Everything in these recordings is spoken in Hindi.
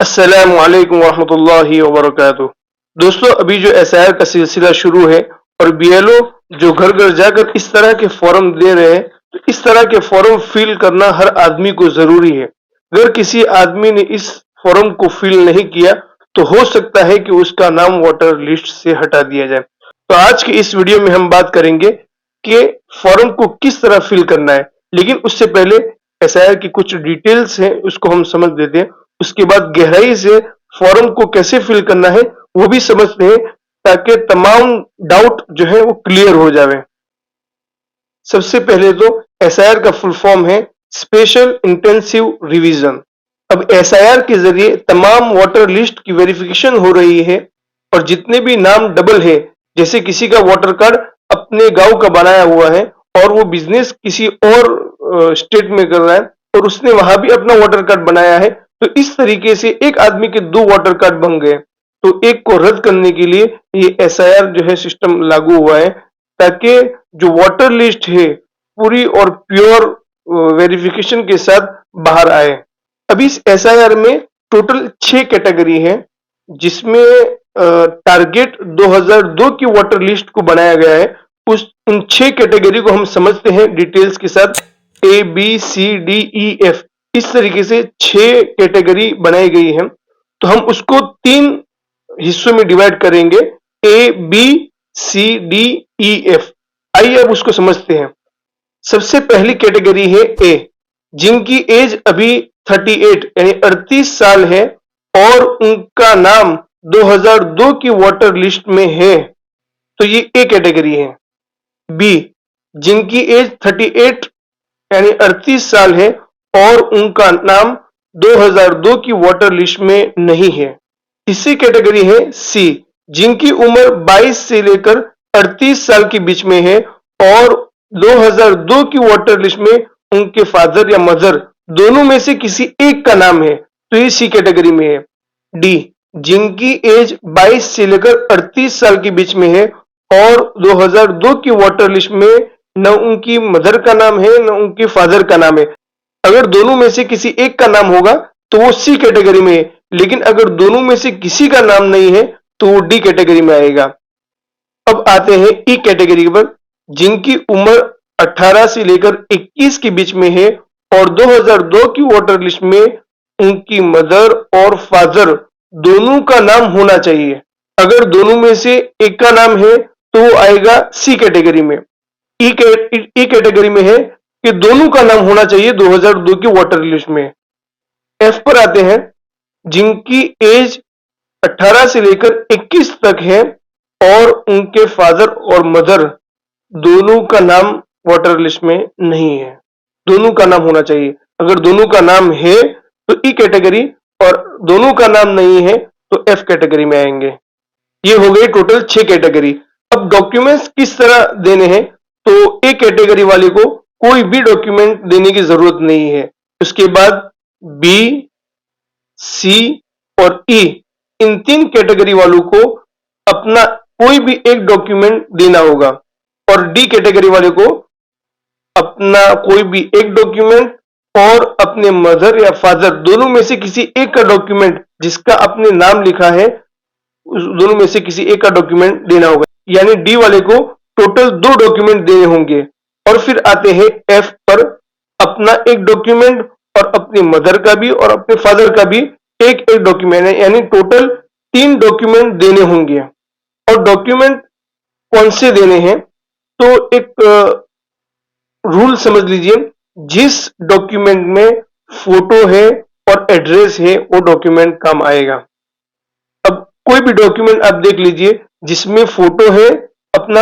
अस्सलामु अलैकुम वरहमतुल्लाहि वबरकातुह। दोस्तों, अभी जो एसआईआर का सिलसिला शुरू है और बीएलओ जो घर घर जाकर इस तरह के फॉर्म दे रहे हैं, तो इस तरह के फॉर्म फिल करना हर आदमी को जरूरी है। अगर किसी आदमी ने इस फॉर्म को फिल नहीं किया तो हो सकता है कि उसका नाम वोटर लिस्ट से हटा दिया जाए। तो आज की इस वीडियो में हम बात करेंगे कि फॉर्म को किस तरह फिल करना है, लेकिन उससे पहले एसआईआर की कुछ डिटेल्स हैं उसको हम समझ लेते हैं। उसके बाद गहराई से फॉर्म को कैसे फिल करना है वो भी समझते हैं, ताकि तमाम डाउट जो है वो क्लियर हो जावे। सबसे पहले तो एसआईआर का फुल फॉर्म है स्पेशल इंटेंसिव रिवीजन। अब एसआईआर के जरिए तमाम वोटर लिस्ट की वेरिफिकेशन हो रही है और जितने भी नाम डबल है, जैसे किसी का वोटर कार्ड अपने गांव का बनाया हुआ है और वो बिजनेस किसी और स्टेट में कर रहा है और उसने वहां भी अपना वोटर कार्ड बनाया है, तो इस तरीके से एक आदमी के दो वोटर कार्ड बन गए। तो एक को रद्द करने के लिए ये एसआईआर जो है सिस्टम लागू हुआ है, ताकि जो वोटर लिस्ट है पूरी और प्योर वेरिफिकेशन के साथ बाहर आए। अभी इस एसआईआर में टोटल 6 कैटेगरी है, जिसमें टारगेट 2002 की वोटर लिस्ट को बनाया गया है। उन 6 कैटेगरी को हम समझते हैं डिटेल्स के साथ। A B C D E F इस तरीके से 6 कैटेगरी बनाई गई है। तो हम उसको 3 हिस्सों में डिवाइड करेंगे, A B C D E F. आइए अब उसको समझते हैं। सबसे पहली कैटेगरी है ए, जिनकी एज अभी 38 यानी 38 साल है और उनका नाम 2002 की वोटर लिस्ट में है, तो ये ए कैटेगरी है। बी, जिनकी एज 38 यानी 38 साल है और उनका नाम 2002 की वोटर लिस्ट में नहीं है। तीसरी कैटेगरी है सी, जिनकी उम्र 22 से लेकर 38 साल के बीच में है और 2002 की वोटर लिस्ट में उनके फादर या मदर दोनों में से किसी एक का नाम है, तो ये सी कैटेगरी में है। डी, जिनकी एज 22 से लेकर 38 साल के बीच में है और 2002 की वोटर लिस्ट में न उनकी मदर का नाम है न उनके फादर का नाम है। अगर दोनों में से किसी एक का नाम होगा तो वो सी कैटेगरी में है, लेकिन अगर दोनों में से किसी का नाम नहीं है तो वो डी कैटेगरी में आएगा। अब आते हैं ई कैटेगरी पर, जिनकी उम्र 18 से लेकर 21 के बीच में है और 2002 की वोटर लिस्ट में उनकी मदर और फादर दोनों का नाम होना चाहिए। अगर दोनों में से एक का नाम है तो वो आएगा सी कैटेगरी में। ई कैटेगरी में है कि दोनों का नाम होना चाहिए 2002 की वोटर लिस्ट में। एफ पर आते हैं, जिनकी एज 18 से लेकर 21 तक है और उनके फादर और मदर दोनों का नाम वोटर लिस्ट में नहीं है। दोनों का नाम होना चाहिए। अगर दोनों का नाम है तो ई कैटेगरी और दोनों का नाम नहीं है तो एफ कैटेगरी में आएंगे। ये हो गई टोटल 6 कैटेगरी। अब डॉक्यूमेंट्स किस तरह देने हैं, तो ए कैटेगरी वाले को कोई भी डॉक्यूमेंट देने की जरूरत नहीं है। उसके बाद बी, सी और ई, इन 3 कैटेगरी वालों को अपना कोई भी एक डॉक्यूमेंट देना होगा और डी कैटेगरी वाले को अपना कोई भी एक डॉक्यूमेंट और अपने मदर या फादर दोनों में से किसी एक का डॉक्यूमेंट जिसका अपने नाम लिखा है, उस दोनों में से किसी एक का डॉक्यूमेंट देना होगा। यानी डी वाले को टोटल 2 डॉक्यूमेंट देने होंगे। और फिर आते हैं एफ पर, अपना एक डॉक्यूमेंट और अपनी मदर का भी और अपने फादर का भी एक एक डॉक्यूमेंट है, यानी टोटल 3 डॉक्यूमेंट देने होंगे। और डॉक्यूमेंट कौन से देने हैं, तो एक रूल समझ लीजिए, जिस डॉक्यूमेंट में फोटो है और एड्रेस है वो डॉक्यूमेंट काम आएगा। अब कोई भी डॉक्यूमेंट आप देख लीजिए जिसमें फोटो है अपना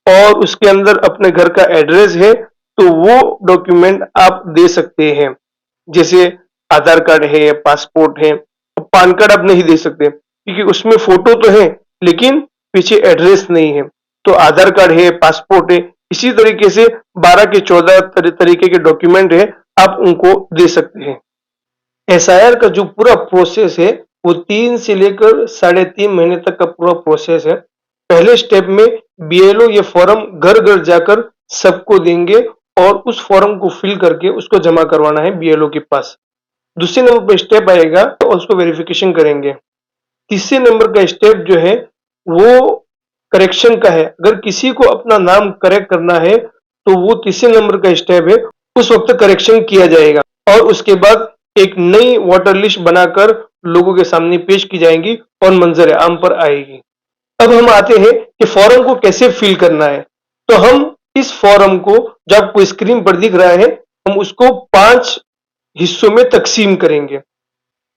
और उसके अंदर अपने घर का एड्रेस है, तो वो डॉक्यूमेंट आप दे सकते हैं। जैसे आधार कार्ड है, पासपोर्ट है। पान कार्ड आप नहीं दे सकते क्योंकि उसमें फोटो तो है लेकिन पीछे एड्रेस नहीं है। तो आधार कार्ड है, पासपोर्ट है, इसी तरीके से 12 के 14 तरीके के डॉक्यूमेंट है, आप उनको दे सकते हैं। एसआईआर का जो पूरा प्रोसेस है वो 3 से लेकर 3.5 महीने तक का पूरा प्रोसेस है। पहले स्टेप में बीएलओ ये फॉर्म घर घर जाकर सबको देंगे और उस फॉर्म को फिल करके उसको जमा करवाना है बीएलओ के पास। दूसरे नंबर पर स्टेप आएगा तो उसको वेरिफिकेशन करेंगे। तीसरे नंबर का स्टेप जो है वो करेक्शन का है। अगर किसी को अपना नाम करेक्ट करना है तो वो तीसरे नंबर का स्टेप है, उस वक्त करेक्शन किया जाएगा और उसके बाद एक नई वोटर लिस्ट बनाकर लोगों के सामने पेश की जाएगी और मंजर आम पर आएगी। अब हम आते हैं कि फॉर्म को कैसे फिल करना है। तो हम इस फॉर्म को, जो आपको स्क्रीन पर दिख रहा है, हम उसको 5 हिस्सों में तकसीम करेंगे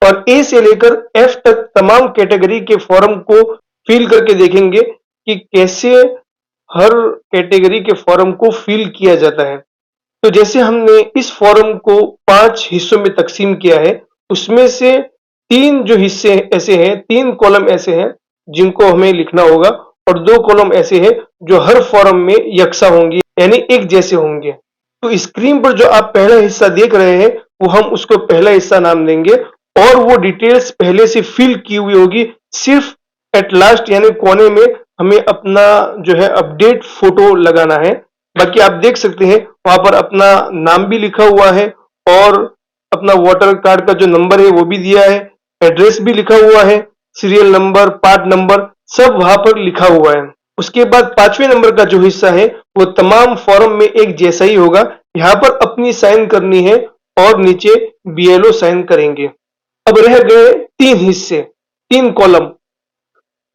और ए से लेकर एफ तक तमाम कैटेगरी के फॉर्म को फिल करके देखेंगे कि कैसे हर कैटेगरी के फॉर्म को फिल किया जाता है। तो जैसे हमने इस फॉर्म को 5 हिस्सों में तकसीम किया है, उसमें से 3 जो हिस्से ऐसे हैं, 3 कॉलम ऐसे हैं जिनको हमें लिखना होगा और 2 कॉलम ऐसे हैं जो हर फॉर्म में यकसा होंगे, यानी एक जैसे होंगे। तो स्क्रीन पर जो आप पहला हिस्सा देख रहे हैं वो हम उसको पहला हिस्सा नाम देंगे और वो डिटेल्स पहले से फिल की हुई होगी। सिर्फ एट लास्ट यानी कोने में हमें अपना जो है अपडेट फोटो लगाना है। बाकी आप देख सकते हैं वहां पर अपना नाम भी लिखा हुआ है और अपना वोटर कार्ड का जो नंबर है वो भी दिया है, एड्रेस भी लिखा हुआ है, सीरियल नंबर, पार्ट नंबर सब वहां पर लिखा हुआ है। उसके बाद 5वें नंबर का जो हिस्सा है वो तमाम फॉर्म में एक जैसा ही होगा। यहाँ पर अपनी साइन करनी है और नीचे बीएलओ साइन करेंगे। अब रह गए 3 हिस्से, 3 कॉलम।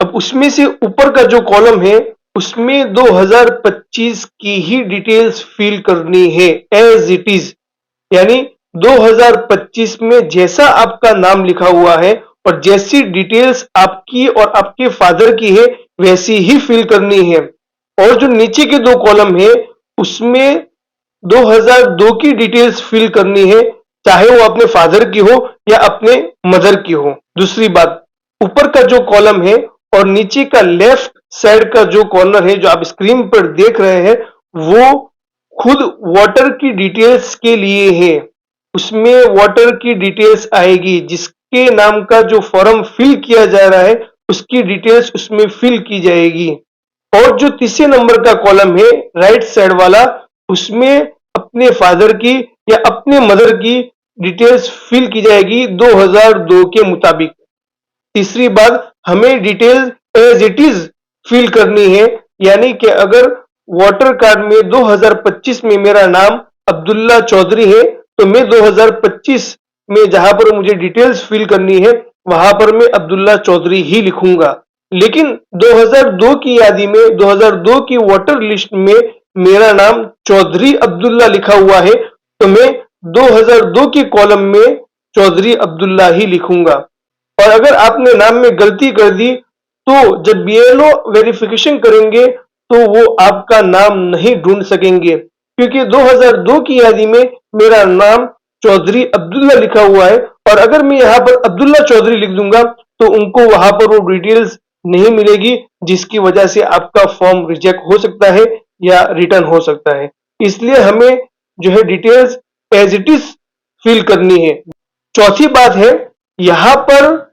अब उसमें से ऊपर का जो कॉलम है उसमें 2025 की ही डिटेल्स फिल करनी है एज इट इज, यानी 2025 में जैसा आपका नाम लिखा हुआ है और जैसी डिटेल्स आपकी और आपके फादर की है वैसी ही फिल करनी है। और जो नीचे के 2 कॉलम है उसमें 2002 की डिटेल्स फिल करनी है, चाहे वो अपने फादर की हो या अपने मदर की हो। दूसरी बात, ऊपर का जो कॉलम है और नीचे का लेफ्ट साइड का जो कॉर्नर है जो आप स्क्रीन पर देख रहे हैं वो खुद वोटर की डिटेल्स के लिए है। उसमें वोटर की डिटेल्स आएगी, जिसके नाम का जो फॉर्म फिल किया जा रहा है उसकी डिटेल्स उसमें फिल की जाएगी। और जो तीसरे नंबर का कॉलम है राइट साइड वाला, उसमें अपने फादर की या अपने मदर की डिटेल्स फिल की जाएगी 2002 के मुताबिक। तीसरी बात, हमें detail as it is fill करनी है, यानी कि अगर वोटर कार्ड में 2025 में मेरा नाम अब्दुल्ला चौधरी है तो मैं 2025 में जहां पर मुझे डिटेल्स फिल करनी है वहां पर मैं अब्दुल्ला चौधरी ही लिखूंगा। लेकिन 2002 की यादी में 2002 की वोटर लिस्ट में मेरा नाम चौधरी अब्दुल्ला लिखा हुआ है तो मैं 2002 के कॉलम में चौधरी अब्दुल्ला ही लिखूंगा। और अगर आपने नाम में गलती कर दी तो जब बीएलओ वेरिफिकेशन करेंगे तो वो आपका नाम नहीं ढूंढ सकेंगे, क्योंकि 2002 की यादी में मेरा नाम चौधरी अब्दुल्ला लिखा हुआ है और अगर मैं यहाँ पर अब्दुल्ला चौधरी लिख दूंगा तो उनको वहां पर वो डिटेल्स नहीं मिलेगी, जिसकी वजह से आपका फॉर्म रिजेक्ट हो सकता है या रिटर्न हो सकता है। इसलिए हमें जो है details as it is fill करनी है। चौथी बात है, यहाँ पर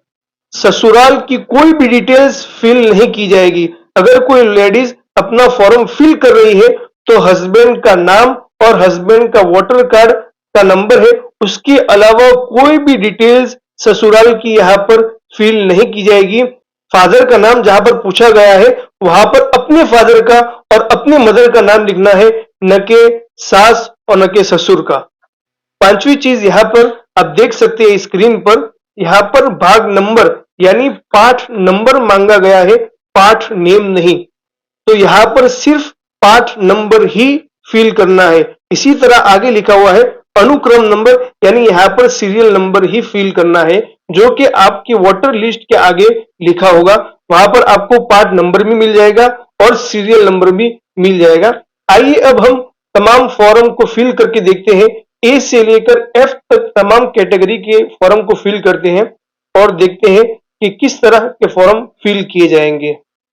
ससुराल की कोई भी डिटेल्स फिल नहीं की जाएगी। अगर कोई लेडीज अपना फॉर्म फिल कर रही है तो हस्बैंड का नाम और हस्बैंड का वोटर कार्ड का नंबर है, उसके अलावा कोई भी डिटेल्स ससुराल की यहाँ पर फिल नहीं की जाएगी। फादर का नाम जहां पर पूछा गया है वहां पर अपने फादर का और अपने मदर का नाम लिखना है, न कि सास और न कि ससुर का। 5वीं चीज यहाँ पर आप देख सकते हैं स्क्रीन पर, यहाँ पर भाग नंबर यानी पाठ नंबर मांगा गया है, पाठ नेम नहीं। तो यहाँ पर सिर्फ पाठ नंबर ही फिल करना है। इसी तरह आगे लिखा हुआ है अनुक्रम नंबर, यानी यहाँ पर सीरियल नंबर ही फिल करना है, जो कि आपकी वोटर लिस्ट के आगे लिखा होगा। वहां पर आपको पार्ट नंबर भी मिल जाएगा और सीरियल नंबर भी मिल जाएगा। आइए अब हम तमाम फॉर्म को फिल करके देखते हैं। ए से लेकर एफ तक तमाम कैटेगरी के फॉर्म को फिल करते हैं और देखते हैं कि किस तरह के फॉर्म फिल किए जाएंगे।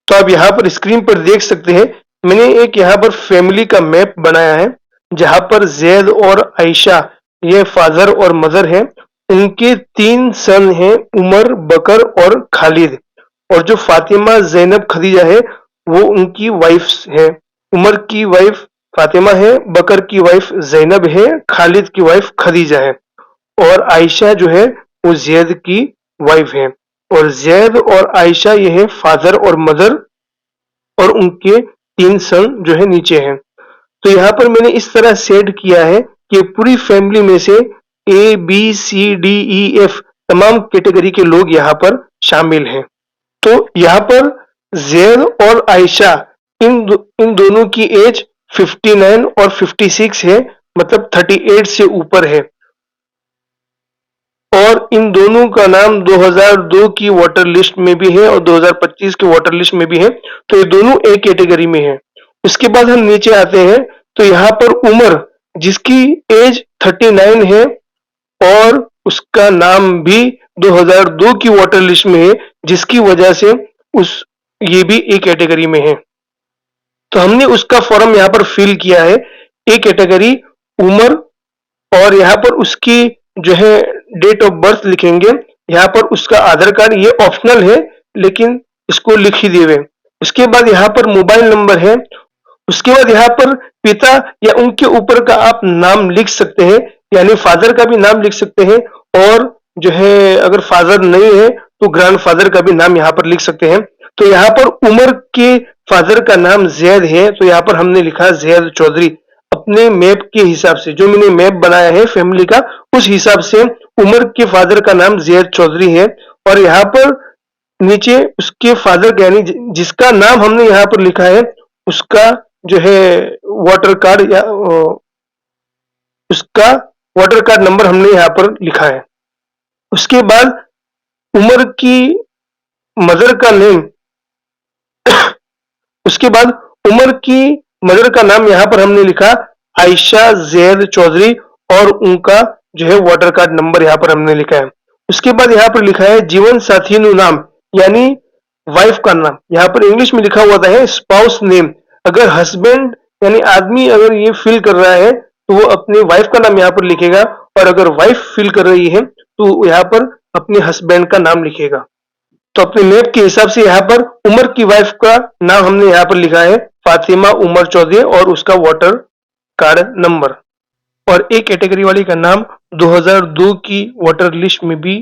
तो आप यहाँ पर स्क्रीन पर देख सकते हैं, मैंने एक यहाँ पर फैमिली का मैप बनाया है जहां पर जैद और आयशा ये फादर और मदर हैं। उनके 3 सन हैं, उमर, बकर और खालिद। और जो फातिमा, जैनब, खदीजा है वो उनकी वाइफ्स हैं। उमर की वाइफ फातिमा है, बकर की वाइफ जैनब है, खालिद की वाइफ खदीजा है। और आयशा जो है वो जैद की वाइफ है, और जैद और आयशा ये है फादर और मदर, और उनके 3 सन जो है नीचे हैं। तो यहाँ पर मैंने इस तरह सेट किया है कि पूरी फैमिली में से A B C D E F तमाम कैटेगरी के लोग यहाँ पर शामिल हैं। तो यहाँ पर जैद और आयशा इन दोनों की एज 59 और 56 है, मतलब 38 से ऊपर है, और इन दोनों का नाम 2002 की वोटर लिस्ट में भी है और 2025 की वोटर लिस्ट में भी है, तो ये दोनों एक कैटेगरी में है। उसके बाद हम नीचे आते हैं, तो यहाँ पर उमर जिसकी एज 39 है और उसका नाम भी 2002 की वोटर लिस्ट में है, जिसकी वजह से उस ये भी एक कैटेगरी में है। तो हमने उसका फॉर्म यहाँ पर फिल किया है, ए कैटेगरी उमर, और यहाँ पर उसकी जो है डेट ऑफ बर्थ लिखेंगे। यहाँ पर उसका आधार कार्ड, ये ऑप्शनल है लेकिन इसको लिख ही देवे। उसके बाद यहाँ पर मोबाइल नंबर है। उसके बाद यहाँ पर पिता या उनके ऊपर का आप नाम लिख सकते हैं, यानी फादर का भी नाम लिख सकते हैं, और जो है अगर फादर नहीं है तो ग्रैंडफादर का भी नाम यहाँ पर लिख सकते हैं। तो यहाँ पर उमर के फादर का नाम जैद है, तो यहाँ पर हमने लिखा जैद चौधरी। अपने मैप के हिसाब से, जो मैंने मैप बनाया है फैमिली का, उस हिसाब से उमर के फादर का नाम जैद चौधरी है। और यहाँ पर नीचे उसके फादर यानी जिसका नाम हमने यहाँ पर लिखा है, उसका जो है वोटर कार्ड या उसका वोटर कार्ड नंबर हमने यहाँ पर लिखा है। उसके बाद उमर की मदर का नेम उसके बाद उमर की मदर का नाम यहाँ पर हमने लिखा आयशा जैद चौधरी, और उनका जो है वोटर कार्ड नंबर यहाँ पर हमने लिखा है। उसके बाद यहाँ पर लिखा है जीवन साथी नु नाम, यानी वाइफ का नाम। यहाँ पर इंग्लिश में लिखा हुआ है स्पाउस नेम। अगर हस्बैंड यानी आदमी अगर ये फिल कर रहा है तो वो अपनी वाइफ का नाम यहाँ पर लिखेगा, और अगर वाइफ फिल कर रही है तो यहाँ पर अपने हस्बैंड का नाम लिखेगा। तो अपने मैप के हिसाब से यहाँ पर उमर की वाइफ का नाम हमने यहाँ पर लिखा है फातिमा उमर चौधरी, और उसका वोटर कार्ड नंबर। और एक कैटेगरी वाली का नाम 2002 की वोटर लिस्ट में भी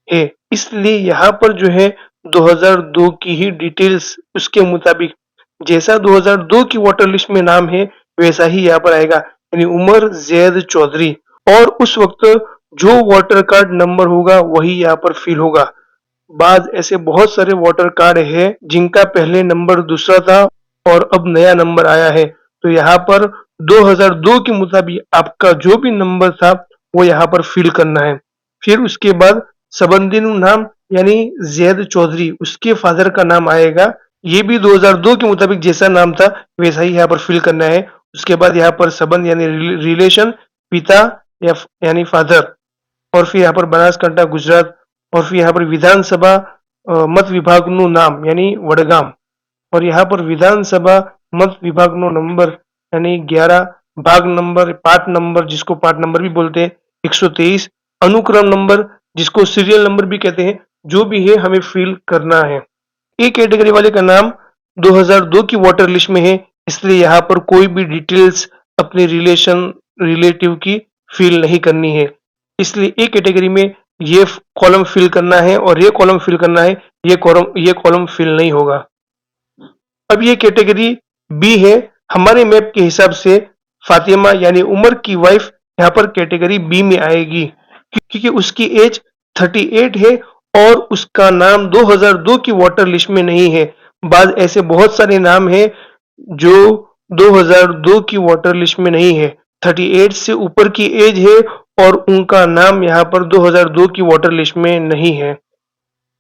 है, इसलिए यहाँ पर जो है 2002 की ही डिटेल्स उसके मुताबिक जैसा 2002 की वोटर लिस्ट में नाम है वैसा ही यहाँ पर आएगा, यानी उमर जैद चौधरी। और उस वक्त जो वोटर कार्ड नंबर होगा वही यहाँ पर फिल होगा। बाद ऐसे बहुत सारे वोटर कार्ड है जिनका पहले नंबर दूसरा था और अब नया नंबर आया है, तो यहाँ पर 2002 के मुताबिक आपका जो भी नंबर था वो यहाँ पर फिल करना है। फिर उसके बाद सबंदीनु नाम यानी जैद चौधरी, उसके फादर का नाम आएगा, ये भी 2002 के मुताबिक जैसा नाम था वैसा ही यहाँ पर फिल करना है। उसके बाद यहाँ पर सबंध यानी रिलेशन, पिता यानी फादर, और फिर यहाँ पर बनासकांठा गुजरात, और फिर यहाँ पर विधानसभा मत विभाग नु नाम यानी वडगाम, और यहाँ पर विधानसभा मत विभाग नो नंबर यानी 11, भाग नंबर पार्ट नंबर जिसको पार्ट नंबर भी बोलते हैं 123, अनुक्रम नंबर जिसको सीरियल नंबर भी कहते हैं, जो भी है हमें फिल करना है। एक कैटेगरी वाले का नाम 2002 की वोटर लिस्ट में है, इसलिए यहाँ पर कोई भी डिटेल्स अपने रिलेटिव की फिल नहीं करनी है। इसलिए एक कैटेगरी में ये कॉलम फिल करना है और ये कॉलम फिल करना है, ये कॉलम फिल नहीं होगा। अब ये कैटेगरी बी है। हमारे मैप के हिसाब से फातिमा यानी उमर की वाइफ यहाँ पर कैटेगरी बी में आएगी, क्योंकि उसकी एज 38 है और उसका नाम 2002 की वोटर लिस्ट में नहीं है। बाद ऐसे बहुत सारे नाम हैं जो 2002 की वोटर लिस्ट में नहीं है, 38 से ऊपर की एज है और उनका नाम यहाँ पर 2002 की वोटर लिस्ट में नहीं है,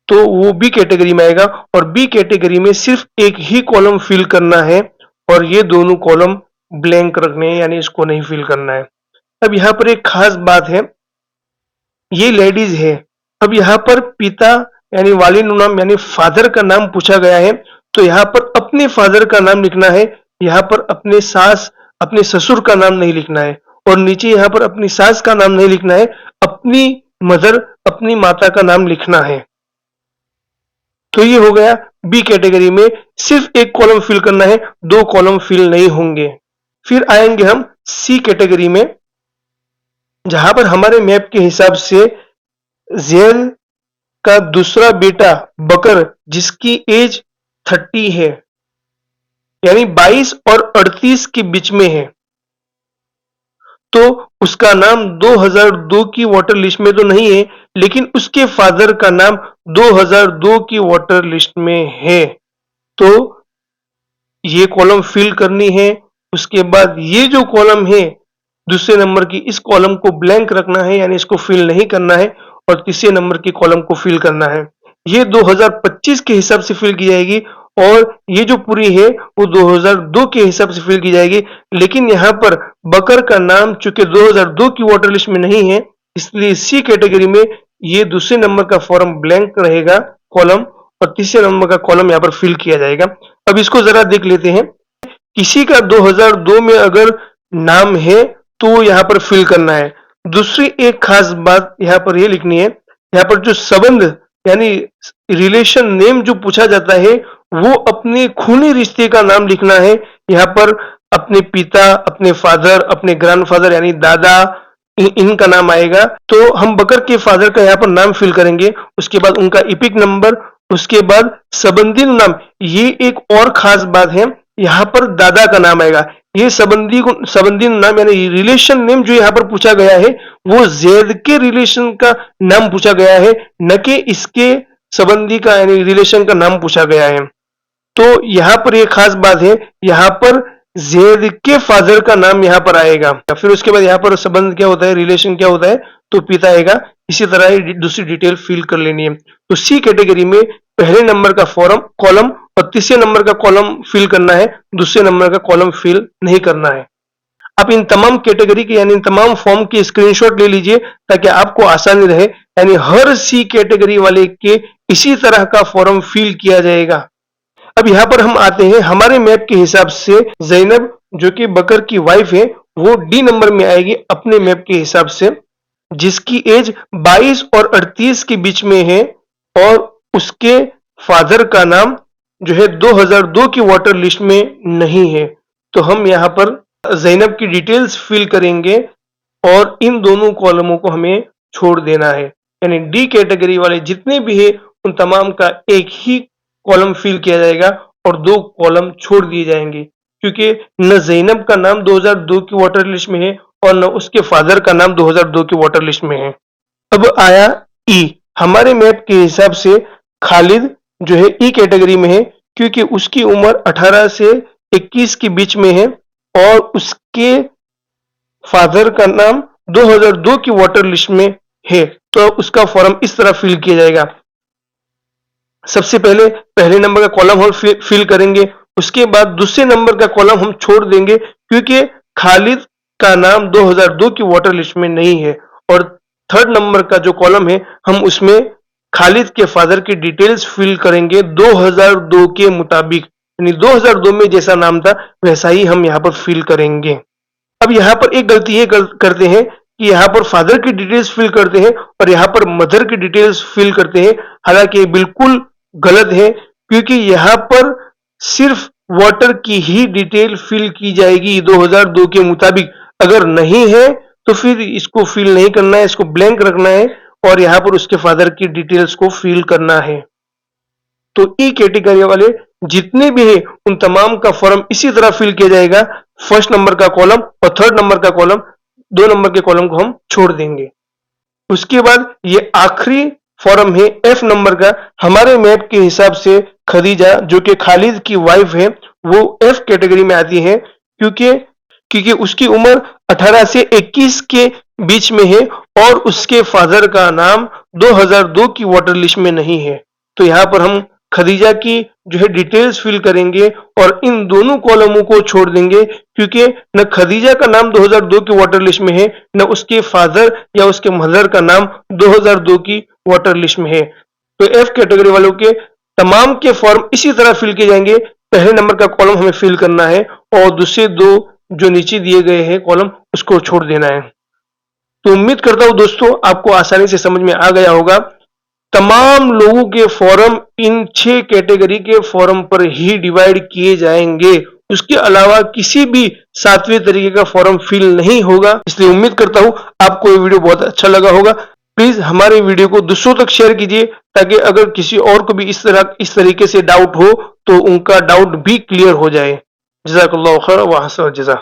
तो वो बी कैटेगरी में आएगा। और बी कैटेगरी में सिर्फ एक ही कॉलम फिल करना है और ये दोनों कॉलम ब्लैंक रखने हैं, यानी इसको नहीं फिल करना है। अब यहाँ पर एक खास बात है, ये लेडीज है। अब यहाँ पर पिता यानी वालिद नाम यानी फादर का नाम पूछा गया है, तो यहाँ पर अपने फादर का नाम लिखना है, यहाँ पर अपने ससुर का नाम नहीं लिखना है, और नीचे यहाँ पर अपनी सास का नाम नहीं लिखना है, अपनी माता का नाम लिखना है। तो ये हो गया बी कैटेगरी में सिर्फ एक कॉलम फिल करना है, दो कॉलम फिल नहीं होंगे। फिर आएंगे हम सी कैटेगरी में। जहां पर हमारे मैप के हिसाब से जैद का दूसरा बेटा बकर, जिसकी एज 30 है, यानी 22 और 38 के बीच में है, तो उसका नाम 2002 की वोटर लिस्ट में तो नहीं है, लेकिन उसके फादर का नाम 2002 की वोटर लिस्ट में है। तो ये कॉलम फिल करनी है। उसके बाद ये जो कॉलम है दूसरे नंबर की, इस कॉलम को ब्लैंक रखना है, यानी इसको फिल नहीं करना है, और तीसरे नंबर की कॉलम को फिल करना है। ये 2025 के हिसाब से फिल की जाएगी, और ये जो पूरी है वो 2002 के हिसाब से फिल की जाएगी। लेकिन यहाँ पर बकर का नाम चूंकि 2002 की वोटर लिस्ट में नहीं है, इसलिए सी कैटेगरी में ये दूसरे नंबर का फॉर्म ब्लैंक रहेगा कॉलम, और तीसरे नंबर का कॉलम यहाँ पर फिल किया जाएगा। अब इसको जरा देख लेते हैं। किसी का 2002 में अगर नाम है तो यहाँ पर फिल करना है। दूसरी एक खास बात यहाँ पर ये लिखनी है, यहाँ पर जो संबंध यानी रिलेशन नेम जो पूछा जाता है वो अपने खूनी रिश्ते का नाम लिखना है। यहाँ पर अपने पिता, अपने फादर, अपने ग्रैंडफादर यानी दादा, इनका नाम आएगा। तो हम बकर के फादर का यहाँ पर नाम फिल करेंगे, उसके बाद उनका इपिक नंबर, उसके बाद संबंधी नाम। ये एक और खास बात है, यहाँ पर दादा का नाम आएगा। ये संबंधी नाम यानी रिलेशन नेम जो यहाँ पर पूछा गया है वो जैद के रिलेशन का नाम पूछा गया है, न कि इसके संबंधी का यानी रिलेशन का नाम पूछा गया है। तो यहाँ पर एक खास बात है, यहाँ पर जैद के फादर का नाम यहाँ पर आएगा। फिर उसके बाद यहाँ पर संबंध क्या होता है, रिलेशन क्या होता है, तो पिता आएगा। इसी तरह ही दूसरी डिटेल फिल कर लेनी है। तो सी कैटेगरी में पहले नंबर का फॉर्म कॉलम और तीसरे नंबर का कॉलम फिल करना है, दूसरे नंबर का कॉलम फिल नहीं करना है। आप इन तमाम कैटेगरी के यानी इन तमाम फॉर्म की स्क्रीनशॉट ले लीजिए ताकि आपको आसानी रहे। यानी हर सी कैटेगरी वाले के इसी तरह का फॉर्म फिल किया जाएगा। अब यहाँ पर हम आते हैं, हमारे मैप के हिसाब से जैनब जो कि बकर की वाइफ है वो डी नंबर में आएगी अपने मैप के हिसाब से, जिसकी एज 22 और 38 के बीच में है, और उसके फादर का नाम जो है 2002 की वोटर लिस्ट में नहीं है। तो हम यहाँ पर जैनब की डिटेल्स फिल करेंगे और इन दोनों कॉलमों को हमें छोड़ देना है। यानी डी कैटेगरी वाले जितने भी है उन तमाम का एक ही कॉलम फिल किया जाएगा और दो कॉलम छोड़ दिए जाएंगे, क्योंकि न जैनब का नाम 2002 की वोटर लिस्ट में है और न उसके फादर का नाम 2002 की वोटर लिस्ट में है। अब आया ई। हमारे मैप के हिसाब से खालिद जो है ई कैटेगरी में है, क्योंकि उसकी उम्र 18 से 21 के बीच में है और उसके फादर का नाम 2002 की वोटर लिस्ट में है। तो उसका फॉर्म इस तरह फिल किया जाएगा। सबसे पहले पहले नंबर का कॉलम हम फिल करेंगे, उसके बाद दूसरे नंबर का कॉलम हम छोड़ देंगे क्योंकि खालिद का नाम 2002 की वोटर लिस्ट में नहीं है, और थर्ड नंबर का जो कॉलम है हम उसमें खालिद के फादर की डिटेल्स फिल करेंगे 2002 के मुताबिक, यानी 2002 में जैसा नाम था वैसा ही हम यहाँ पर फिल करेंगे। अब यहाँ पर एक गलती ये करते हैं कि यहाँ पर फादर की डिटेल्स फिल करते हैं और यहाँ पर मदर की डिटेल्स फिल करते हैं। हालांकि ये बिल्कुल गलत है, क्योंकि यहाँ पर सिर्फ वोटर की ही डिटेल फिल की जाएगी 2002 के मुताबिक। अगर नहीं है तो फिर इसको फिल नहीं करना है, इसको ब्लैंक रखना है और यहाँ पर उसके फादर की डिटेल्स को फिल करना है। तो ई कैटेगरी वाले जितने भी हैं उन तमाम का फॉर्म इसी तरह फिल किया जाएगा। फर्स्ट नंबर का कॉलम और थर्ड नंबर का कॉलम, दो नंबर के कॉलम को हम छोड़ देंगे। उसके बाद ये आखिरी फॉर्म है एफ नंबर का। हमारे मैप के हिसाब से खदीजा जो कि खालिद की वाइफ है वो एफ कैटेगरी में आती है, क्योंकि उसकी उम्र 18 से 21 के बीच में है और उसके फादर का नाम 2002 की वोटर लिस्ट में नहीं है। तो यहाँ पर हम खदीजा की जो है डिटेल्स फिल करेंगे और इन दोनों कॉलमों को छोड़ देंगे, क्योंकि न खदीजा का नाम 2002 की वोटर लिस्ट में है न उसके फादर या उसके मदर का नाम 2002 की वोटर लिस्ट में है। तो एफ कैटेगरी वालों के तमाम के फॉर्म इसी तरह फिल किए जाएंगे। पहले नंबर का कॉलम हमें फिल करना है और दूसरे दो जो नीचे दिए गए हैं कॉलम उसको छोड़ देना है। तो उम्मीद करता हूं दोस्तों आपको आसानी से समझ में आ गया होगा। तमाम लोगों के फॉर्म इन 6 कैटेगरी के फॉर्म पर ही डिवाइड किए जाएंगे। उसके अलावा किसी भी सातवें तरीके का फॉर्म फिल नहीं होगा। इसलिए उम्मीद करता हूं आपको ये वीडियो बहुत अच्छा लगा होगा। प्लीज हमारे वीडियो को दूसरों तक शेयर कीजिए, ताकि अगर किसी और को भी इस तरीके से डाउट हो तो उनका डाउट भी क्लियर हो जाए। जज़ाकल्लाहु खैर व अहसन जज़ा।